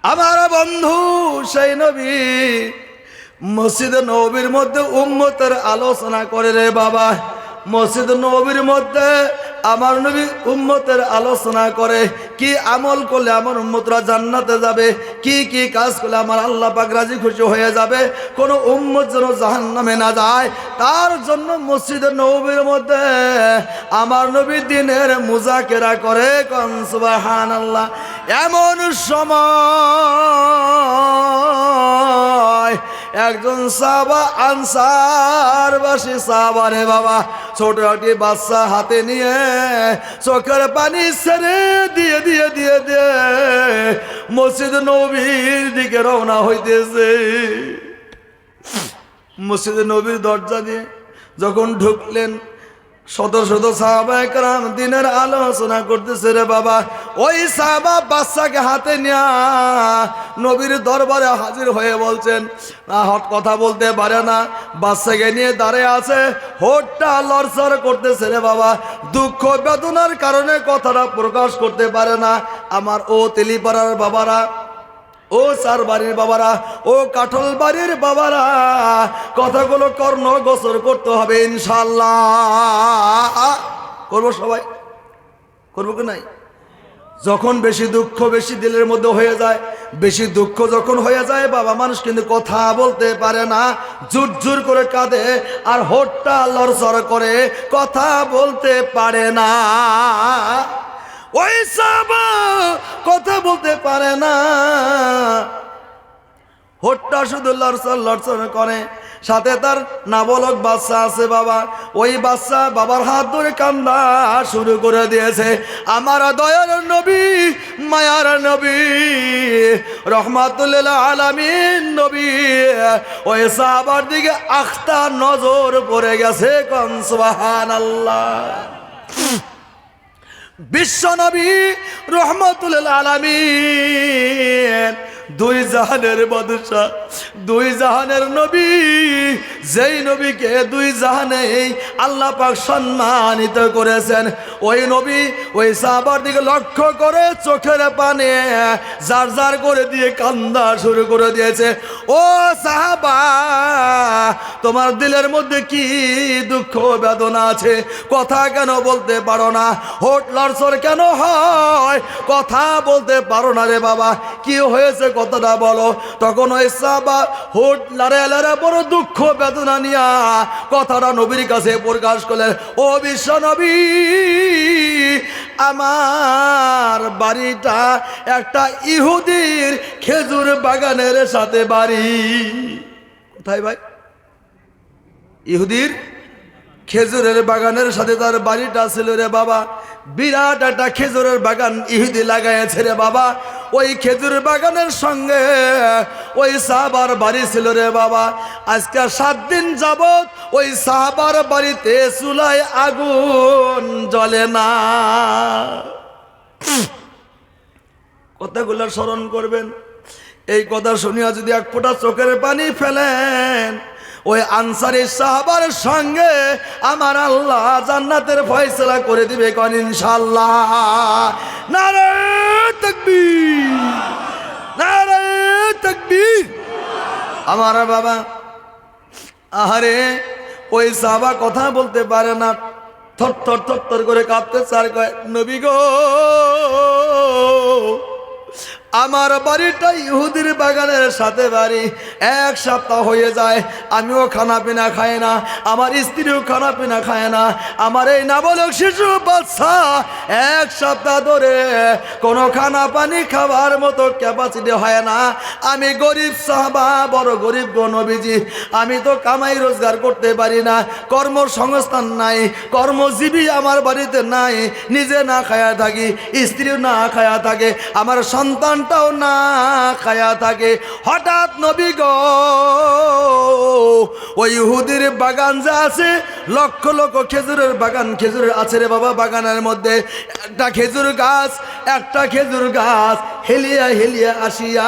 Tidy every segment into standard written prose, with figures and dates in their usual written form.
আমার বন্ধু সেই নবী মসজিদ নবীর মধ্যে উম্মতের আলোচনা করে রে বাবা। মসজিদ নবীর মধ্যে আমার নবী উম্মতের আলোচনা করে কি আমল করলে আমার উম্মতরা জান্নাতে যাবে, কি কি কাজ করলে আমার আল্লাহ পাক রাজি খুশি হয়ে যাবে, কোনো উম্মত যেন জাহান্নামে না যায়, তার জন্য মসজিদ নবীর মধ্যে আমার নবী দিনের মুজাকেরা করে। কোন সুবহানাল্লাহ। এমন সময় একজন সাহাবা, আনসারবাসী সাহাবা রে বাবা, ছোট একটি বাচ্চা হাতে নিয়ে চোখের পানি ছেড়ে দিয়ে দিয়ে দিয়ে দিয়ে মসজিদ নবীর দিকে রওনা হইতেছে। মসজিদ নবীর দরজা দিয়ে যখন ঢুকলেন, শত শত সাহাবায়ে কেরাম দিনের আলোচনা করতেছে রে বাবা। ওই সাহাবা বাচ্চাকে হাতে নিয়ে নবীর দরবারে হাজির হয়ে বলছেন, হট কথা বলতে পারে না, বাচ্চাকে নিয়ে দাঁড়িয়ে আছে, হোঠটা লড়চড় করতেছে রে বাবা। দুঃখ বেদনার কারণে কথাটা প্রকাশ করতে পারে না। আমার ও তেলিপাড়ার বাবারা, ও চার বাড়ির বাবারা, ও কাঠল বাড়ির বাবারা, কথাগুলো কর্ণ গোচর করতে হবে ইনশাল্লাহ। করবো সবাই, করবো কি নাই? যখন বেশি দুঃখ বেশি দিলের মধ্যে হয়ে যায়, বেশি দুঃখ যখন হয়ে যায় বাবা, মানুষ কিন্তু কথা বলতে পারে না, জোর জোর করে কাঁদে আর হোঠটা লড়চড় করে, কথা বলতে পারে না। ওই সাহাবা কথা বলতে পারে না, হোঠটা শুধু লড়চড় লড়চড় করে। সাথে তার নাবালক বাচ্চা আছে বাবা, ওই বাচ্চা বাবার হাত ধরে কান্না শুরু করে দিয়েছে। আমার দয়ার নবী, মায়ার নবী, রহমাতুল আলামিন নবী, ওই সাহাবার দিকে আখতা নজর পড়ে গেছে। কোন সুবহানাল্লাহ। বিশ্ব নবী রহমাতুল আলামিন, দুই জাহানের বাদশা, দুই জাহানের নবী, যেই নবীকে দুই জাহানে আল্লাহ পাক সম্মানিত করেছেন, ওই নবী ওই সাহাবার দিকে লক্ষ্য করে চোখের পানে জার জার করে দিয়ে কান্না শুরু করে দিয়েছে। ও সাহাবা, তোমার দিলের মধ্যে কি দুঃখ বেদনা আছে? কথা কেন বলতে পারো না? হোঠ লড়চড় কেন হয়? কথা বলতে পারো না রে বাবা, কি হয়েছে কথাটা বলো। তখন ওই সাহাবা হোঠ লারে লারে বড় দুঃখ বেদনা নিয়া কথাটা নবীর কাছে প্রকাশ করলেন। ও বিশ্ব নবী, আমার বাড়িটা একটা ইহুদির খেজুর বাগানের সাথে বাড়ি। কোথায় ভাই? ইহুদির খেজুরের বাগানের সাথে তার বাড়িটা ছিল রে বাবা। বিরাট একটা খেজুরের বাগান ইহুদি লাগাইছে রে বাবা। ওই খেজুর বাগানের সঙ্গে ওই সাহাবার বাড়ি ছিল রে বাবা। আজকে 7 দিন যাবত ওই সাহাবার বাড়িতে চুলায় আগুন জ্বলে না। কথাগুলো স্মরণ করবেন। এই কথা শুনিয়া যদি এক ফোঁটা চোখের পানি ফেলেন, ওই আনসারী সাহাবার সঙ্গে আমার আল্লাহ জান্নাতের ফয়সালা করে দিবে। কোন ইনশাআল্লাহ। নারে তাকবীর, নারে তাকবীর। আমার বাবা, আহারে ওই সাহাবা কথা বলতে পারে না, থর থর থর থর করে কাঁপতে চার কয়, নবী গো, আমার বাড়িটা ইহুদির বাগানের সাথে বাড়ি। 1 সপ্তাহ হয়ে যায় আমিও খানা পিনা খাই না, আমার স্ত্রীও খানা পিনা খায় না, আমার এই নাবালক শিশু বাচ্চা 1 সপ্তাহ ধরে কোনো খানা পানি খাবার মতো ক্যাপাসিটি হয় না। আমি গরিব সাহাবা, বড় গরিব গো নবীজি। আমি তো কামাই রোজগার করতে পারি না, কর্মসংস্থান নাই, কর্মজীবী আমার বাড়িতে নাই। নিজে না খায়া থাকি, স্ত্রীও না খায়া থাকে, আমার সন্তানটাও না খায়া থাকে। হঠাৎ নবী গো, ওই ইহুদির বাগান যা আছে, লক্ষ লক্ষ খেজুরের বাগান, খেজুরের আছে রে বাবা বাগানের মধ্যে। একটা খেজুর গাছ হেলিয়া হেলিয়া আসিয়া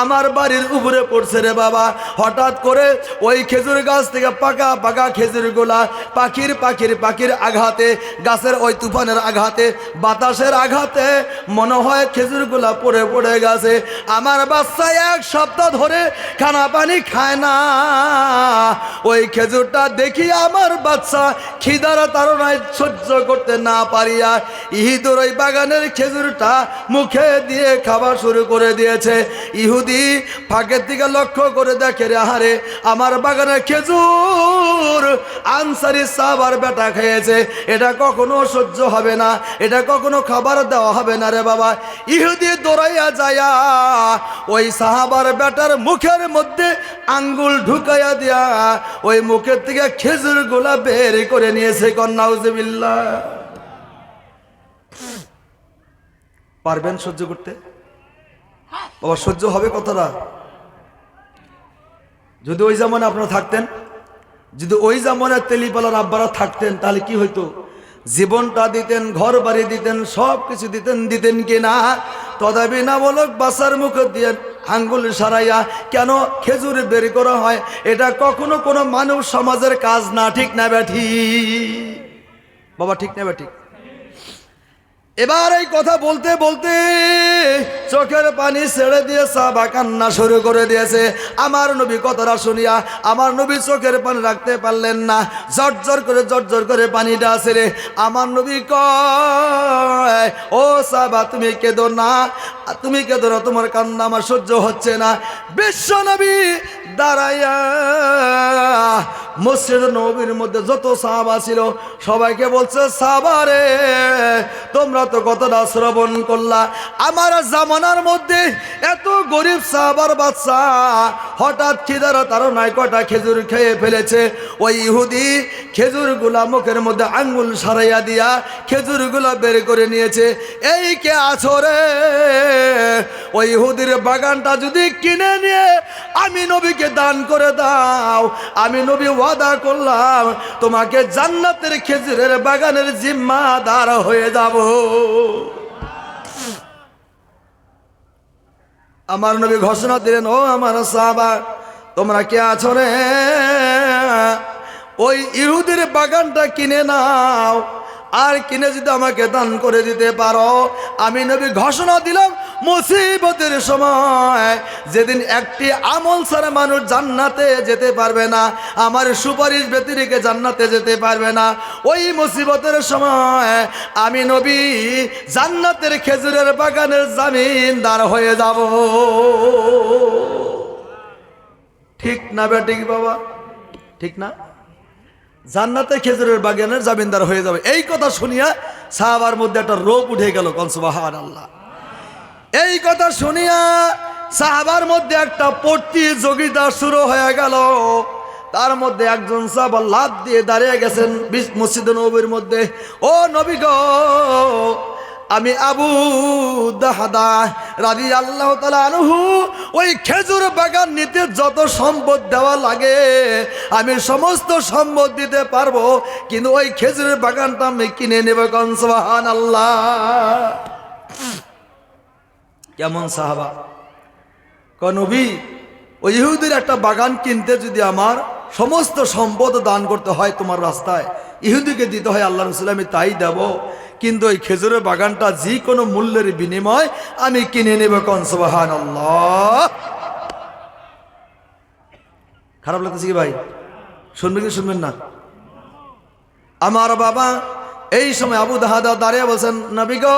আমার বাড়ির উপরে পড়ছে রে বাবা। হঠাৎ করে ওই খেজুর গাছ থেকে পাকা পাকা খেজুরগুলা পাখির আঘাতে, গাছের ওই তুফানের আঘাতে, বাতাসের আঘাতে মনে হয় খেজুরগুলা পড়ে পড়ে হয়ে গেছে, আমার বাচ্চা 1 সপ্তাহ ধরে খানা পানি খায় না। ওই খেজুরটা দেখি আমার বাচ্চা খিদার তাড়নায় সহ্য করতে না পারিয়া ইহুদির ওই বাগানের খেজুরটা মুখে দিয়ে খাওয়া শুরু করে দিয়েছে। ইহুদি ফাঁকের দিকে লক্ষ্য করে দেখে, রে আহারে আমার বাগানের খেজুর আনসারি সাহাবার বেটা খেয়েছে, এটা কখনো সহ্য হবে না, এটা কখনো খাবার দেওয়া হবে না রে বাবা। ইহুদি দৌড়াইয়া যায়া ওই সাহাবার বেটার মুখের মধ্যে আঙ্গুল ঢুকাইয়া দিয়া ওই মুখের থেকে খেজুর গুলা বের করে নিয়েছে। নাউজুবিল্লাহ। পারবেন সহ্য করতে? বাবা সহ্য হবে কতটা? যদি ওই জামানে আপনারা থাকতেন, যদি ওই জামানের তেলিপালার আব্বারা থাকতেন, তাহলে কি হইতো? জীবনটা দিতেন, ঘর বাড়ি দিতেন, সব কিছু দিতেন, দিতেন কিনা? তথাপি না বলক বাসার মুখ দিয়ে আঙ্গুল সারাইয়া কেন খেজুর বের করা হয়, এটা কখনো কোনো মানব সমাজের কাজ না। ঠিক না ব্যাঠি বাবা? ঠিক না ব্যাঠি? এবার এই কথা বলতে বলতে চোখের পানি ছেড়ে দিয়ে সাহাবা কান্না শুরু করে দিয়েছে। আমার নবী কথাটা শুনিয়া আমার নবী চোখের পানি রাখতে পারলেন না, জর্জর করে পানিটা ছেড়ে আমার নবী কয়, ও সাহাবা তুমি কেঁদো না, তুমি কেঁদো না, তোমার কান্না আমার সহ্য হচ্ছে না। বিশ্ব নবী দাঁড়াইয়া মসজিদ নবীর মধ্যে যত সাহাবা ছিল সবাইকে বলছে, সাহাবা রে তোমরা তো কতটা শ্রবণ করলা, আমার জামানার মধ্যে এত গরিব সাহাবার বাচ্চা হঠাৎ খিদার তাড়নায় কটা খেজুর খেয়ে ফেলেছে। ওই ইহুদি খেজুরগুলা মুখের মধ্যে আঙ্গুল সারাইয়া দিয়া খেজুরগুলা বের করে নিয়েছে। এই কে আছো রে? ওই ইহুদির বাগানটা যদি কিনে নিয়ে আমি নবীকে দান করে দাও, আমি নবী ওয়াদা করলাম তোমাকে জান্নাতের খেজুরের বাগানের জিম্মাদার হয়ে যাব। আমার নবী ঘোষণা দিলেন, ও আমার সাহাবা তোমরা কে আছো রে? ওই ইহুদির বাগানটা কিনে নাও, আর কিনে যদি আমাকে দান করে দিতে পারো, আমি নবী ঘোষণা দিলাম মুসিবতের সময় যেদিন একটি আমল ছাড়া মানুষ জান্নাতে যেতে পারবে না, আমার সুপারিশ ব্যতিরেকে জান্নাতে যেতে পারবে না, ওই মুসিবতের সময় আমি নবী জান্নাতের খেজুরের বাগানের জামিনদার হয়ে যাব। ঠিক না বেঠিক বাবা? ঠিক না? জান্নাতে খেজুরের বাগানের জামিনদার হয়ে যাবে। এই কথা শুনিয়া সাহাবার মধ্যে একটা রোগ উঠে গেল। কোন সুবহানাল্লাহ। এই কথা শুনিয়া সাহাবার মধ্যে একটা প্রতিযোগিতা শুরু হয়ে গেল। তার মধ্যে একজন সাহাবা লাফ দিয়ে দাঁড়িয়ে গেছেন মসজিদ নববীর মধ্যে, ও নবী গো, আমি আবু দাহদা রাদিয়াল্লাহু তাআলা আনহু ওই খেজুর বাগান নিতে যত সম্পদ দেওয়া লাগে আমি সমস্ত সম্পদ দিতে পারবো, কিন্তু ওই খেজুরের বাগানটা আমি কিনে নেব। কোন সুবহানাল্লাহ। কেমন সাহাবা? কোন নবী ওই ইহুদির একটা বাগান কিনতে যদি আমার সমস্ত সম্পদ দান করতে হয় তোমার রাস্তায়, ইহুদিকে দিতে হয়, আল্লাহ রাসূল আমি তাই দেব, কিন্তু ওই খেজুরের বাগানটা যে কোনো মূল্যের বিনিময় আমি কিনে নেব। কোন সুবহানাল্লাহ। খারাপ লাগতেছে কি ভাই? শুনবেন কি শুনবেন না? আমার বাবা এই সময় আবু দাহদা দাঁড়িয়ে বলছেন, নবী গো,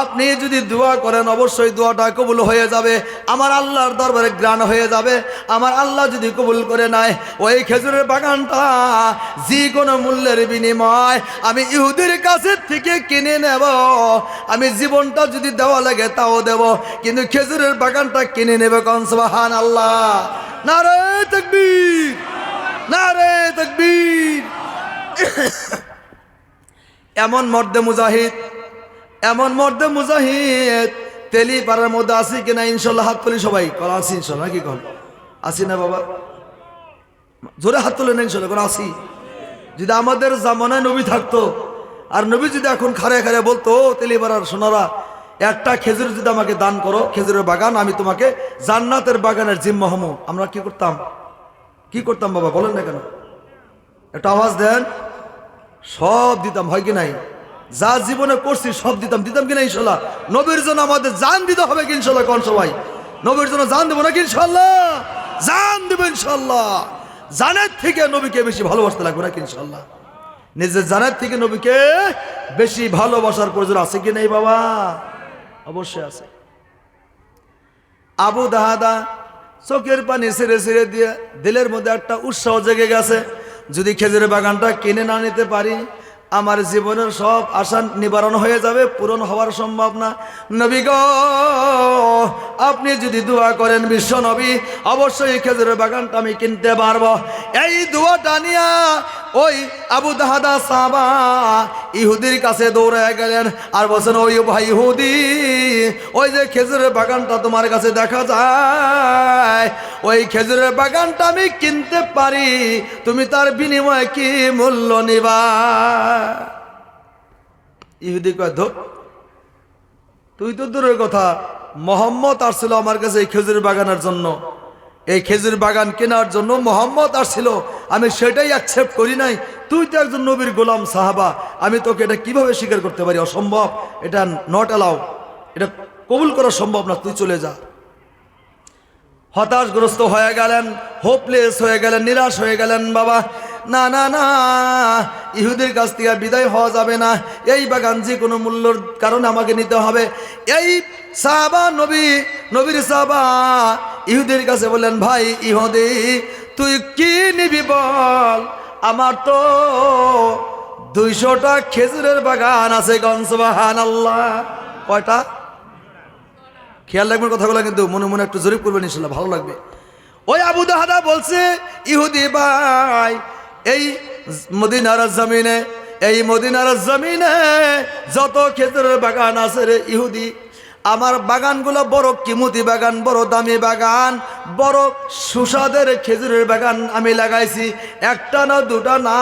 আপনি যদি দোয়া করেন অবশ্যই দোয়াটা কবুল হয়ে যাবে, আমার আল্লাহর দরবারে গ্রাণ হয়ে যাবে। আমার আল্লাহ যদি কবুল করে নেয় ওই খেজুরের বাগানটা যে কোনো মূল্যের বিনিময় আমি ইহুদির কাছে থেকে কিনে নেব, আমি জীবনটা যদি দেওয়া লাগে তাও দেব, কিন্তু খেজুরের বাগানটা কিনে নেব। কোন সুবহানাল্লাহ। নারে তাকবীর, নারে তাকবীর। এমন মর্দে মুজাহিদ, এমন মর্দে মুজাহিদ তেলিপাড়ার মধ্যে আসি কিনা? ইনশাল্লাহ হাত তুলি সবাই। আসি ইনশাল্লাহ, কি কন? আসি না বাবা? জোরে হাত তুলে না ইনশাল্লাহ। কোন আসি? যদি আমাদের জামানায় নবী থাকতো, আর নবী যদি এখন খারে খারে বলতো, তেলিপাড়ার সোনারা একটা খেজুর যদি আমাকে দান করো, খেজুরের বাগান, আমি তোমাকে জান্নাতের বাগানের জিম্মা হমো, আমরা কি করতাম? কি করতাম বাবা বলেন না কেন? একটা আওয়াজ দেন। সব দিতাম, হয় কি নাই? যা জীবনে করছি সব দিতাম কিনা ইনশাল্লাহ? নবীর জন্য আমাদের জান দিতে হবে কি ইনশাল্লাহ? কোন সবাই নবীর জন্য জান দেবো নাকি ইনশাল্লাহ? জান দেবো ইনশাল্লাহ। জানের থেকে নবীকে বেশি ভালোবাসতে লাগবে নাকি ইনশাল্লাহ? নিজের জানের থেকে নবীকে বেশি ভালোবাসার প্রয়োজন আছে কি নেই বাবা? অবশ্যই আছে। আবু দাহাদা চোখের পানি ছেড়ে ছেড়ে দিয়ে দিলের মধ্যে একটা উৎসাহ জেগে গেছে, যদি খেজুরের বাগানটা কিনে না নিতে পারি আমার জীবনের সব আশা নিবারণ হয়ে যাবে, পূরণ হওয়ার সম্ভব না। নবী গো, আপনি যদি দোয়া করেন বিশ্ব নবী, অবশ্যই খেজুরের বাগানটা আমি কিনতে পারবো। এই দোয়াটা নিয়া ওই আবু দাহাদা সাহাবা ইহুদির কাছে দৌড়ে গেলেন আর বলছেন, ওই ভাই ইহুদি, ওই যে খেজুরের বাগানটা তোমার কাছে দেখা যায়, ওই খেজুরের বাগানটা আমি কিনতে পারি, তুমি তার বিনিময়ে কি মূল্য নিবা? ইহুদি কয়, ধর তুই তো দূরের কথা, মোহাম্মদ আসছিল আমার কাছে এই খেজুরের বাগানের জন্য, এই খেজুর বাগান কেনার জন্য মোহাম্মদ আসছিল, আমি সেটাই অ্যাকসেপ্ট করি নাই। তুই তো একজন নবীর গোলাম সাহাবা, আমি তোকে এটা কিভাবে স্বীকার করতে পারি? অসম্ভব, এটা নট অ্যালাউ, এটা কবুল করা সম্ভব না, তুই চলে যা। হতাশগ্রস্ত হয়ে গেলেন, হোপলেস হয়ে গেলেন, নিরাশ হয়ে গেলেন। বাবা না না না, ইহুদির কাছ থেকে বিদায় হওয়া যাবে না, এই বাগান যে কোনো মূল্যর কারণে আমাকে নিতে হবে। এই সাহাবা নবীর সাহাবা ইহুদির কাছে বললেন, ভাই ইহুদি, তুই কি নিবি বল? আমার তো 200টা খেজুরের বাগান আছে। সুবহানাল্লাহ। কয়টা? খেয়াল রাখবেন কথাগুলো, কিন্তু মনে মনে একটু জরিপ করবেন ইনশাল্লাহ, ভালো লাগবে। ওই আবু দাহাদা বলছে, ইহুদি ভাই, এই মদিনার জমিনে যত খেজুরের বাগান আছে রে ইহুদি, আমার বাগানগুলো বড় কিমতি বাগান, বড় দামি বাগান, বড় সুস্বাদের খেজুরের বাগান আমি লাগাইছি। একটা না দুটা না,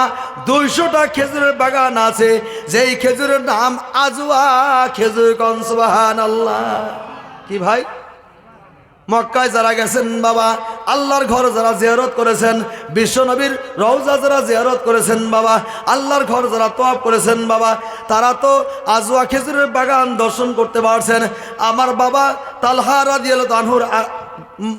200টা খেজুরের বাগান আছে, যেই খেজুরের নাম আজওয়া খেজুর। সুবহানাল্লাহ। কি ভাই, মক্কায় যারা গেছেন বাবা, আল্লাহর ঘর যারা জিয়ারত করেছেন, বিশ্ব নবীর রওজা যারা জিয়ারত করেছেন বাবা, আল্লাহর ঘর যারা তওয়াফ করেছেন বাবা, তারা তো আজওয়া খেজুরের বাগান দর্শন করতে পারছেন। আমার বাবা তালহা রাদিয়াল্লাহু আনহুর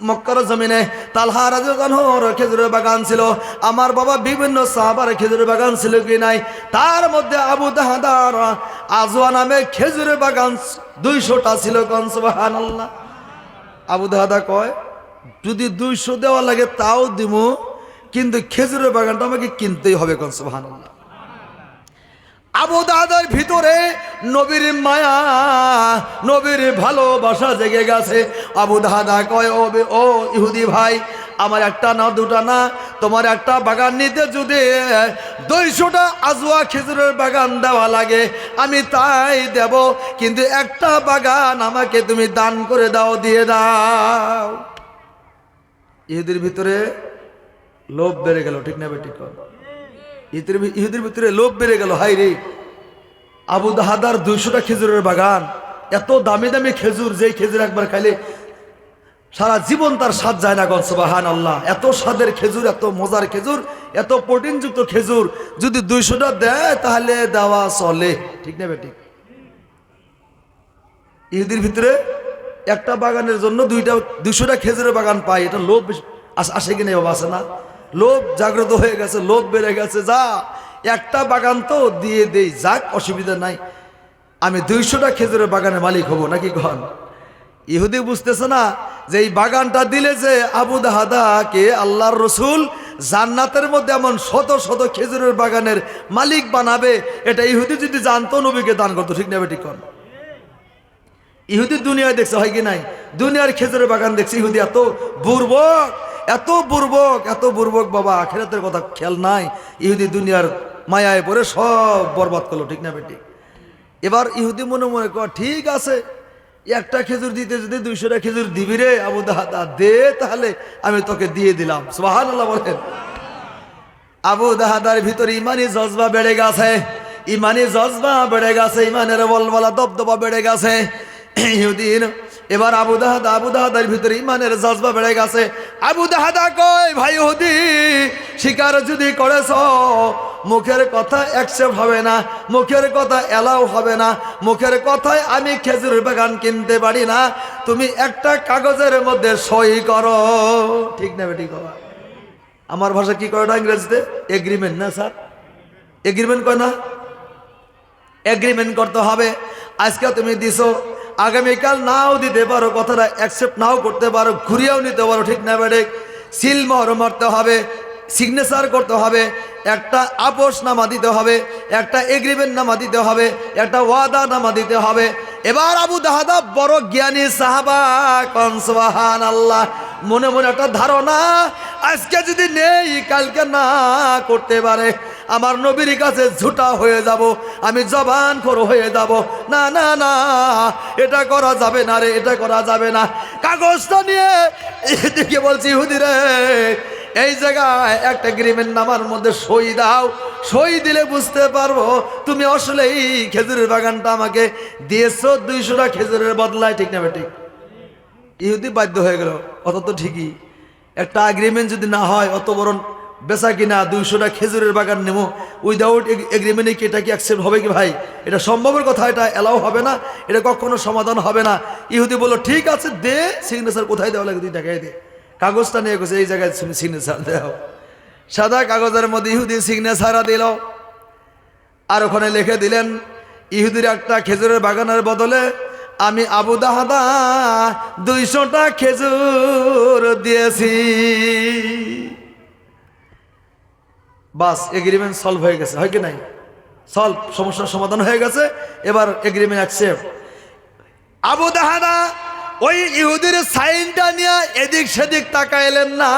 মক্কার জমিনে তালহা রাদিয়াল্লাহু আনহুর খেজুরের বাগান ছিল। আমার বাবা বিভিন্ন সাহাবার খেজুরের বাগান ছিল কি নাই, তার মধ্যে আবু দাহাদার আজওয়া নামে খেজুরের বাগান 200টা ছিল। সুবহানাল্লাহ। আবু দাহাদা কয়, যদি 200 দেওয়া লাগে তাও দিব, কিন্তু খেজুরের বাগানটা আমাকে কিনতেই হবে। সুবহানাল্লাহ। আবু দাহাদার ভিতরে নবীর মায়া, নবীর ভালোবাসা জেগে গেছে। আবু দাহাদা কয়, ও ইহুদি ভাই, আমার একটা না দুটা না, তোমার একটা বাগান নিতে যদি 200টা আজওয়া খেজুরের বাগান দেওয়া লাগে আমি তাই দেব, কিন্তু একটা বাগান আমাকে তুমি দান করে দাও, দিয়ে দাও। ইহুদির ভিতরে লোভ বেড়ে গেল, ঠিক না বেঠিক? ইহুদির ভিতরে লোভ বেড়ে গেল। হাই রে, আবু দাহাদার 200টা খেজুরের বাগান, এত দামি দামি খেজুর, যেই খেজুর একবার খাইলে সারা জীবন তার স্বাদ যায় না। সুবহানাল্লাহ। এত স্বাদের খেজুর, এত মজার খেজুর, এত প্রোটিনযুক্ত খেজুর, যদি 200টা দেয় তাহলে দেওয়া চলে, ঠিক না বেঠিক? ইহুদির ভিতরে একটা বাগানের জন্য 200টা খেজুরের বাগান পায়, এটা লোভ আসে কিনা বাবা? আসে না? লোভ জাগ্রত হয়ে গেছে, লোভ বেড়ে গেছে। যা, একটা বাগান তো দিয়ে দেই, যাক, অসুবিধা নাই, আমি 200টা খেজুরের বাগানের মালিক হব নাকি কন? ইহুদি বুঝতেছে না যে এই বাগানটা দিলে যে আবু দাহাদাকে আল্লাহর রসুল জান্নাতের মধ্যে এমন শত শত খেজুরের বাগানের মালিক বানাবে, এটা ইহুদি যদি জানতো নবীকে দান করতো, ঠিক না বেঠিক? কন ইহুদি দুনিয়ায় দেখছে, হয় কি নাই? দুনিয়ার খেজুরের বাগান দেখছে। ইহুদি এত বুর্বক, এত বুর্বক, এত বুর্বক বাবা, আখিরাতের কথা খেয়াল নাই। ইহুদি দুনিয়ার মায়ায় পড়ে সব বরবাদ করলো, ঠিক না বেটি? এবার ইহুদি মনে মনে কর, ঠিক আছে, একটা খেজুর দিতে যদি 200টা খেজুর দিবি রে আবু দাহাদা, দে, তাহলে আমি তোকে দিয়ে দিলাম। সুবহানাল্লাহ বলেন। আবু দাহাদার ভিতরে ইমানি জজবা বেড়ে গেছে, ইমানি জজবা বেড়ে গেছে, ইমানের বলবলা দবদবা বেড়ে গেছে ইহুদির। এবার আবু দাহাদার ভিতরে ইমানের জজবা বেড়ে গেছে। আবু দাহাদা কয়, ভাই ইহুদি, শিকার যদি করেছ মুখের কথা অ্যাকসেপ্ট হবে না, মুখের কথা এলাও হবে না, মুখের কথায় আমি খেজুরের বাগান কিনতে পারি না, তুমি একটা কাগজের মধ্যে সই করো। ঠিক না বেটি বাবা? আমার ভাষা কি কয় না ইংরেজিতে? এগ্রিমেন্ট না স্যার? এগ্রিমেন্ট কয় না? এগ্রিমেন্ট করতে হবে। আজকে তুমি দিছো, আগামীকাল নাও দিতে পারো, কথাটা অ্যাকসেপ্ট নাও করতে পারো, ঘুরিয়েও নিতে পারো। ঠিক না বেটি? সিল মোহর মারতে হবে, সিগনেচার করতে হবে, একটা আপোষ নামা দিতে হবে, একটা এগ্রিমেন্ট নামা দিতে হবে, একটা ওয়াদা নামা দিতে হবে। এবার আবু দাহাদা বড় জ্ঞানী সাহাবা, কোন সুবহানাল্লাহ। মনে মনে একটা ধারণা, আজকে যদি নেই কালকে না করতে পারে আমার নবীর কাছে ঝুটা হয়ে যাব, আমি জবান খোর হয়ে যাব। না না না, এটা করা যাবে না রে, এটা করা যাবে না। কাগজটা নিয়ে এদিকে বলছি, ইহুদি রে, এই জায়গায় একটা এগ্রিমেন্ট নামার মধ্যে সই দাও, সই দিলে বুঝতে পারবো তুমি আসলে এই খেজুরের বাগানটা আমাকে দিয়েছো 200টা খেজুরের বদলায়। ঠিক না ঠিক? ইহুদি বাধ্য হয়ে গেল, অত তো ঠিকই, একটা এগ্রিমেন্ট যদি না হয় অত বড় বেচা কিনা 200টা খেজুরের বাগান নেবো উইদাউট এগ্রিমেন্টে কি এটা কি অ্যাকসেপ্ট হবে কি ভাই? এটা সম্ভবের কথা, এটা এলাও হবে না, এটা কখনো সমাধান হবে না। ইহুদি বলল ঠিক আছে দে, সিগনেচার কোথায় দেওয়া লাগে তুই দেখাই দে। কাগজটা নিয়ে গেছে, এই জায়গায় তুমি সিগনেচার দাও। সাদা কাগজের মধ্যে ইহুদি সিগনেচার দিল, আর ওখানে লিখে দিলেন ইহুদির একটা খেজুরের বাগানের বদলে আমি আবু দাহাদা 200টা খেজুর দিয়েছি। বাস, এগ্রিমেন্ট সলভ হয়ে গেছে, হয় কি নাই? সলভ, সমস্যার সমাধান হয়ে গেছে। এবার এগ্রিমেন্ট অ্যাকসেপ্ট। আবু দাহাদা ওই ইহুদির সাইনটা নিয়ে এদিক সেদিক তাকাইলেন না।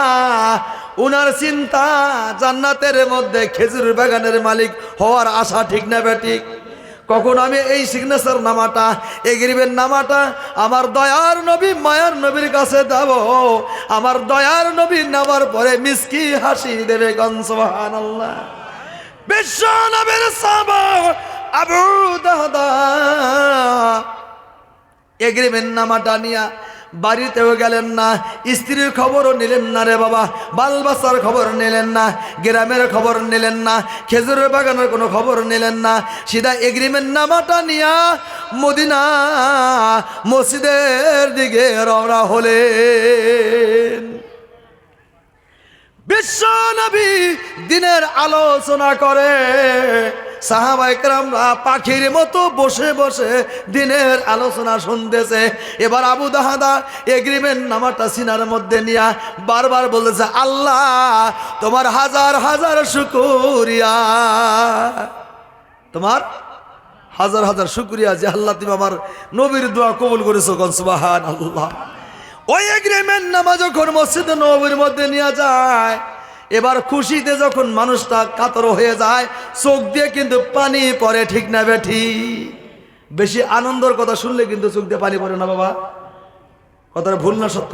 উনার চিন্তা জান্নাতের মধ্যে খেজুর বাগানের মালিক হওয়ার আশা। ঠিক না বেঠিক? কখন আমি এই সিগনেচার নামাটা, এগ্রিমেন্ট নামাটা আমার দয়ার নবী মায়ার নবীর কাছে দেব, আমার দয়ার নবী নামার পরে মিষ্টি হাসি দেবে। কোন সুবহানাল্লাহ। বিশ্ব নবীর সাহাবা আবু দাহদা এগ্রিমেন্ট নামাটা নিয়া বাড়িতেও গেলেন না, স্ত্রীর খবরও নিলেন না রে বাবা, বাল বাচ্চার খবর নিলেন না, গ্রামের খবর নিলেন না, খেজুরের বাগানের কোনো খবর নিলেন না। সিধা এগ্রিমেন্ট নামাটা নিয়া মদিনা মসজিদের দিকে রওনা হলেন। বিশ্ব নবী দিনের আলোচনা করে, সাহাবায়ে কেরামরা পাখির মতো বসে বসে দিনের আলোচনা শুনতেছে। এবার আবু দাহাদা এগ্রিমেন্ট নামাটা সিনার মধ্যে নিয়া বারবার বলেছে, আল্লাহ তোমার হাজার হাজার শুকরিয়া, তোমার হাজার হাজার শুকরিয়া যে আল্লাহ তুমি আমার নবীর দোয়া কবুল করেছো। কোন সুবহানাল্লাহ। ওই এগ্রিমেন্ট নামা যখন মসজিদ নববীর মধ্যে নিয়ে যায়, এবার খুশিতে যখন মানুষটা কাতর হয়ে যায়, চোখ দিয়ে কিন্তু পানি পড়ে। ঠিক না বেঠি? বেশি আনন্দের কথা শুনলে কিন্তু চোখ দিয়ে পানি পড়ে না বাবা, কথাটা ভুল না সত্য?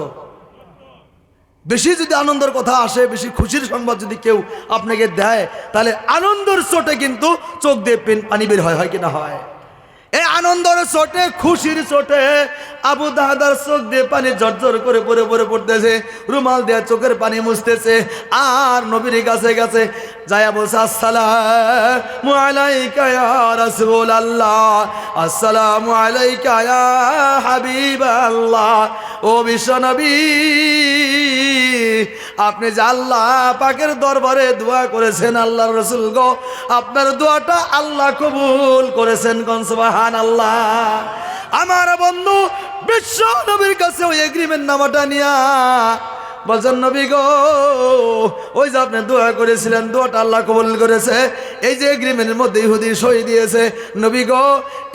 বেশি যদি আনন্দের কথা আসে, বেশি খুশির সংবাদ যদি কেউ আপনাকে দেয়, তাহলে আনন্দের চোটে কিন্তু চোখ দিয়ে পানি বের হয়, হয় কি না হয়? এই আনন্দের চোটে, খুশির চোটে আবু দাহাদার চোখ দিয়ে পানি ঝরঝর করে পরে পরে পড়তেছে, রুমাল দিয়ে চোখের পানি মুছতেছে। আর নবীর কাছে কাছে যায়া বলছে, আসসালামু আলাইকা ইয়া রাসূলুল্লাহ, আসসালামু আলাইকা ইয়া হাবিবাল্লাহ। ও বিশ্ব নবী, আপনি যে আল্লাহ পাকের দরবারে দোয়া করেছেন, আল্লাহর রাসূল গো, আপনার দোয়াটা আল্লাহ কবুল করেছেন। কোন সুবহানাল্লাহ। আমার বন্ধু বিশ্ব নবীর কাছে ওই এগ্রিমেন্ট নামাটা নিয়া বলছেন, নবী গো, ওই যে আপনি দোয়া করেছিলেন, দোয়াটা আল্লাহ কবুল করেছে। এই যে এগ্রিমেন্টের মধ্যে ইহুদি সই দিয়েছে, নবী গো,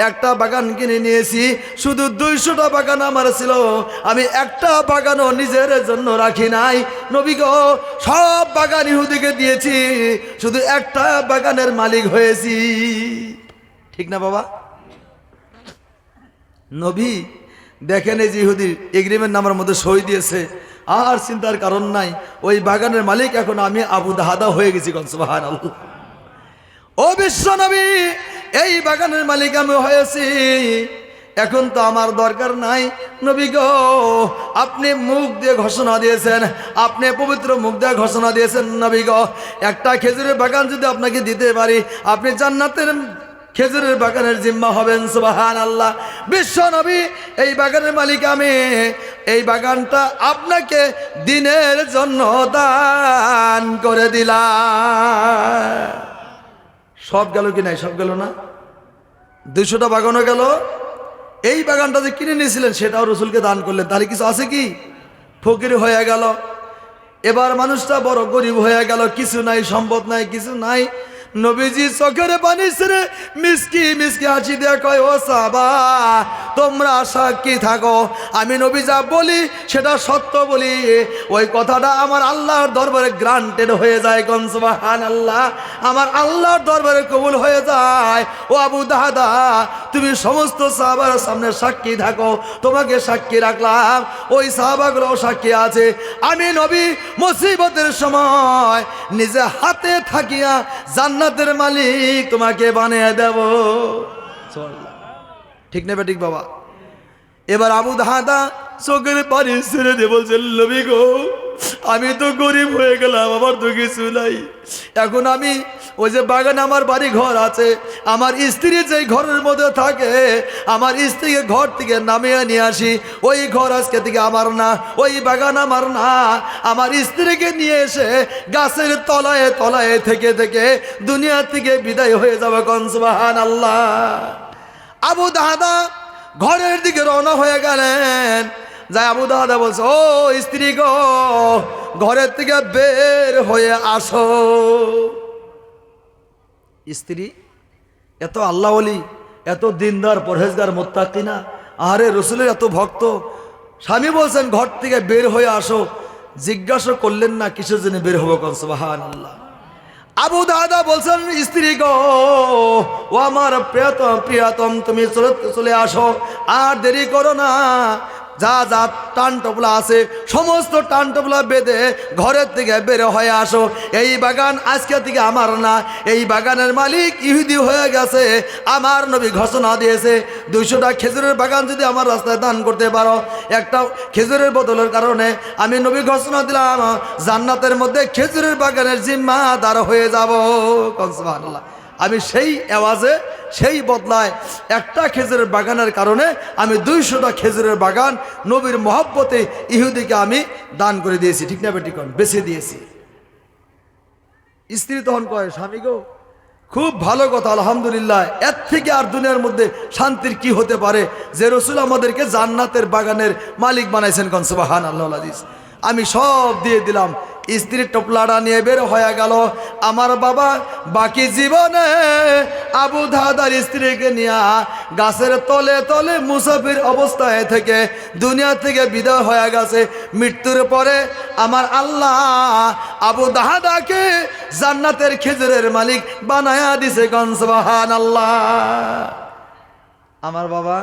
একটা বাগান কিনে নিয়েছি, শুধু 200টা বাগান আমার ছিল, আমি একটা বাগানও নিজের জন্য রাখি নাই। নবী গো, সব বাগান ইহুদিকে দিয়েছি, শুধু একটা বাগানের মালিক হয়েছি। ঠিক না বাবা? নবী দেখেন এই যে ইহুদির এগ্রিমেন্ট নামার মধ্যে সই দিয়েছে, আর চিন্তার কারণ নাই, ওই বাগানের মালিক এখন আমি আবু দাহাদা হয়ে গেছি। কোন সুবহানাল্লাহ। ও বিশ্ব নবী, এই বাগানের মালিক আমি হয়েছি। এখন তো আমার দরকার নাই। নবী গো, আপনি মুখ দিয়ে ঘোষণা দিয়েছেন, আপনি পবিত্র মুখ দিয়ে ঘোষণা দিয়েছেন নবী গো, একটা খেজুরের বাগান যদি আপনাকে দিতে পারি, আপনি জান্নাতের খেজুরের বাগানের জিম্মা হবেন। সুবহানাল্লাহ। বিশ্ব নবী, এই বাগানের মালিক আমি, এই বাগানটা আপনাকে দিনের জন্য দান করে দিলাম। সব গেল কি নাই? সব গেল না? 200টা বাগানও গেল। এই বাগানটা যে কিনে নিয়েছিলেন সেটাও রসুলকে দান করলেন, তাহলে কিছু আছে কি? ফকির হয়ে গেল। এবার মানুষটা বড় গরিব হয়ে গেল, কিছু নাই, সম্পদ নাই, কিছু নাই। নবীজি চোখের পানি ছেড়ে মিসকি মিসকি হাসি দিয়ে কয়, ও সাহাবা, তোমরা সাক্ষী থাকো, আমি নবী যা বলি সেটা সত্য বলি, ওই কথাটা আমার আল্লাহর দরবারে গ্রান্টেড হয়ে যায়। কোন সুবহানাল্লাহ। আমার আল্লাহর দরবারে কবুল হয়ে যায়। ও আবু দাদা, তুমি সমস্ত সাহাবার সামনে সাক্ষী থাকো, তোমাকে সাক্ষী রাখলাম, ওই সাহাবাগুলো সাক্ষী আছে। আমি নবী মুসিবতের সময় নিজে হাতে থাকিয়া জান্নাতের মালিক তোমাকে বানিয়ে দেব। ঠিক নেবে? ঠিক বাবা। এবার আবু দাদা চোখের পানি ছেড়ে দিয়ে বলছেন, নবী গো, আমি তো গরিব হয়ে গেলাম, আমার তো কিছু নাই। এখন আমি ওই যে বাগানে আমার বাড়ি ঘর আছে, আমার স্ত্রী যেই ঘরের মধ্যে থাকে, আমার স্ত্রীকে ঘর থেকে নামিয়ে নিয়ে আসি, ওই ঘর আজকে থেকে আমার না, ওই বাগান আমার না। আমার স্ত্রীকে নিয়ে এসে গাছের তলায় তলায় থেকে থেকে দুনিয়া থেকে বিদায় হয়ে যাবে। কোন সুবহানাল্লাহ। আবু দাদা ঘরের দিকে রওনা হয়ে গেলেন। যাই আবু দাদা বলছে, ও স্ত্রী গো, ঘরের থেকে বের হয়ে আসো। স্ত্রী এত আল্লাহ ওলি, এত দিনদার, পরহেজগার, মুত্তাকিনা, আরে রসুলের এত ভক্ত, স্বামী বলছেন ঘর থেকে বের হয়ে আসো, জিজ্ঞাসা করলেন না কিসের জন্য বের হবো। কোন সুবহানাল্লাহ। আবু দাদা বলছেন, স্ত্রী গো, ও আমার প্রিয়তম, তুমি চলে আসো, আর দেরি করো না। যা যা টান টপলা আছে সমস্ত টান টপলা বেঁধে ঘরের থেকে বের হয়ে আসো। এই বাগান আজকে থেকে আমার না, এই বাগানের মালিক ইহুদি হয়ে গেছে। আমার নবী ঘোষণা দিয়েছে, 200টা খেজুরের বাগান যদি আমার রাস্তায় দান করতে পারো, একটা খেজুরের বদলের কারণে আমি নবী ঘোষণা দিলাম, জান্নাতের মধ্যে খেজুরের বাগানের জিম্মাদার হয়ে যাব। সুবহানাল্লাহ। আমি সেই আওয়াজে, সেই বদলায় একটা খেজুরের বাগানের কারণে আমি 200টা খেজুরের বাগান নবীর মহব্বতে ইহুদিকে আমি দান করে দিয়েছি। ঠিক না বেটি? কোন বেছে দিয়েছি। স্ত্রী তখন কয়, স্বামী গো, খুব ভালো কথা, আলহামদুলিল্লাহ, এর থেকে আর দুনিয়ার মধ্যে শান্তির কি হতে পারে যে রসুল আমাদেরকে জান্নাতের বাগানের মালিক বানাইছেন। কোন সুবহানাল্লাহ। আমি সব দিয়ে দিলাম। স্ত্রীর টোপলাটা নিয়ে বের হয়ে গেল। আমার বাবা বাকি জীবনে আবু দাদার স্ত্রীকে নিয়ে গাছের তলে তলে মুসাফির অবস্থায় থেকে দুনিয়া থেকে বিদায় হয়ে গেছে। মৃত্যুর পরে আমার আল্লাহ আবু দাদাকে জান্নাতের খেজুরের মালিক বানায়া দিছে। কোন সুবহানাল্লাহ। আমার বাবা,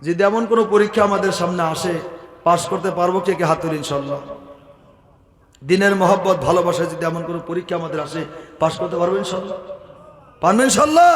যদি এমন কোনো পরীক্ষা আমাদের সামনে আসে, পাশ করতে পারবো কে কে? হাত তুলি। ইনশাল্লাহ। দিনের মহব্বত, ভালোবাসা যদি এমন কোনো পরীক্ষা আমাদের আসে, পাশ করতে পারবো ইনশাল্লাহ? পারবেন ইনশাল্লাহ?